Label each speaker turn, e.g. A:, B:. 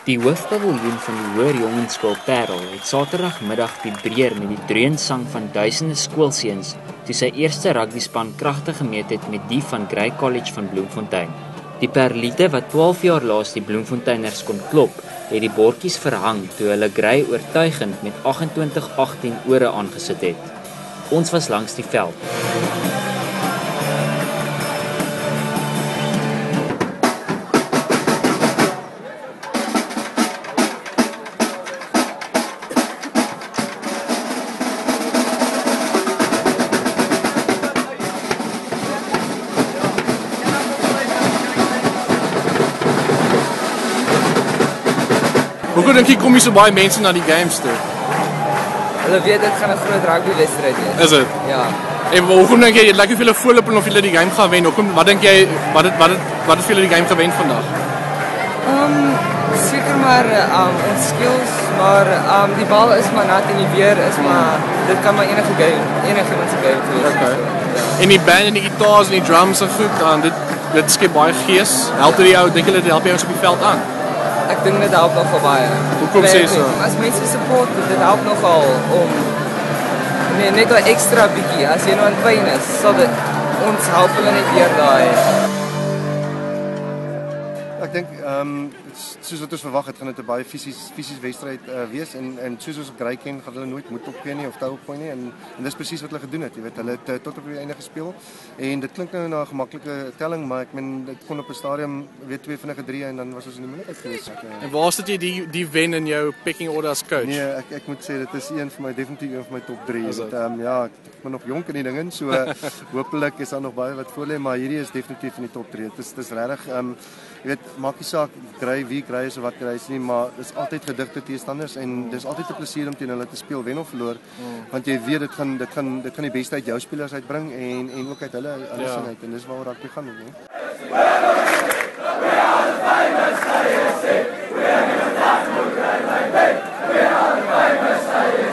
A: Die hoofpaviljoen van die Hoër Jongenskool Parel het Saterdagmiddag vibreer met die dreunsang van duisende skoolseuns toe sy eerste rugbyspan kragte gemeet het met die van Grey College van Bloemfontein. Die Perliete wat 12 jaar laas die Bloemfonteiners kon klop, het die bordjies verhang toe hulle Grey oortuigend met 28-18 ore aangesit het. Ons was langs die veld.
B: Hoekom dink jy kom hier so baie mense na die games toe?
C: Hulle weet dit gaan 'n groot rugbywedstryd wees.
B: Is dit?
C: Ja.
B: En hoekom dink jy het lekker veel voorloop en of julle die game gaan wen? Hoekom wat dink jy wat het julle die game gewen vandag?
C: Seker maar ons skills, maar die bal is maar nat en die weer is maar dit kan maar enige iemand se game wees.
B: Okay. En die band en die gitaars en die drums en goed, dan dit skep baie gees. Help dit jou, dink julle dit help jou op die veld aan?
C: Ek dink dit help nogal baie.
B: Hoekom sê jy so?
C: As mense support, dit help nogal om net 'n ekstra bietjie. As jy nou in pyn is, sal dit ons help hulle net weer daai.
D: Ek dink soos wat ons verwag het, gaan dit 'n baie fisies wedstryd wees en soos ons Grey ken, gaan hulle nooit moed opgee nie of tou opgooi nie en dis presies wat hulle gedoen het. Jy weet, hulle het tot op die einde gespeel en dit klink nou na 'n gemaklike telling, maar ek meen dit kon op 'n stadium weer 2 vinnige 3 en dan was ons in die moeilikheid geweest.
B: En waar sit jy die wen in jou pecking order as coach?
D: Nee, ek moet sê dit is definitief een van my top 3. Ja, ek ben nog jonk in die ding in, so hopelik is daar nog baie wat voor lê, maar hierdie is definitief in die top 3. Dit is regtig jy weet, maak nie saak wie Grey is of wat Grey is nie, maar dis altyd gedigte teestanders en dis altyd 'n plesier om teen hulle te speel, wen of verloor, want jy weet dit gaan die beste uit jou spelers uitbring en ook uit hulle sin uit en dis waaroor rugby gaan, nee. We are the famous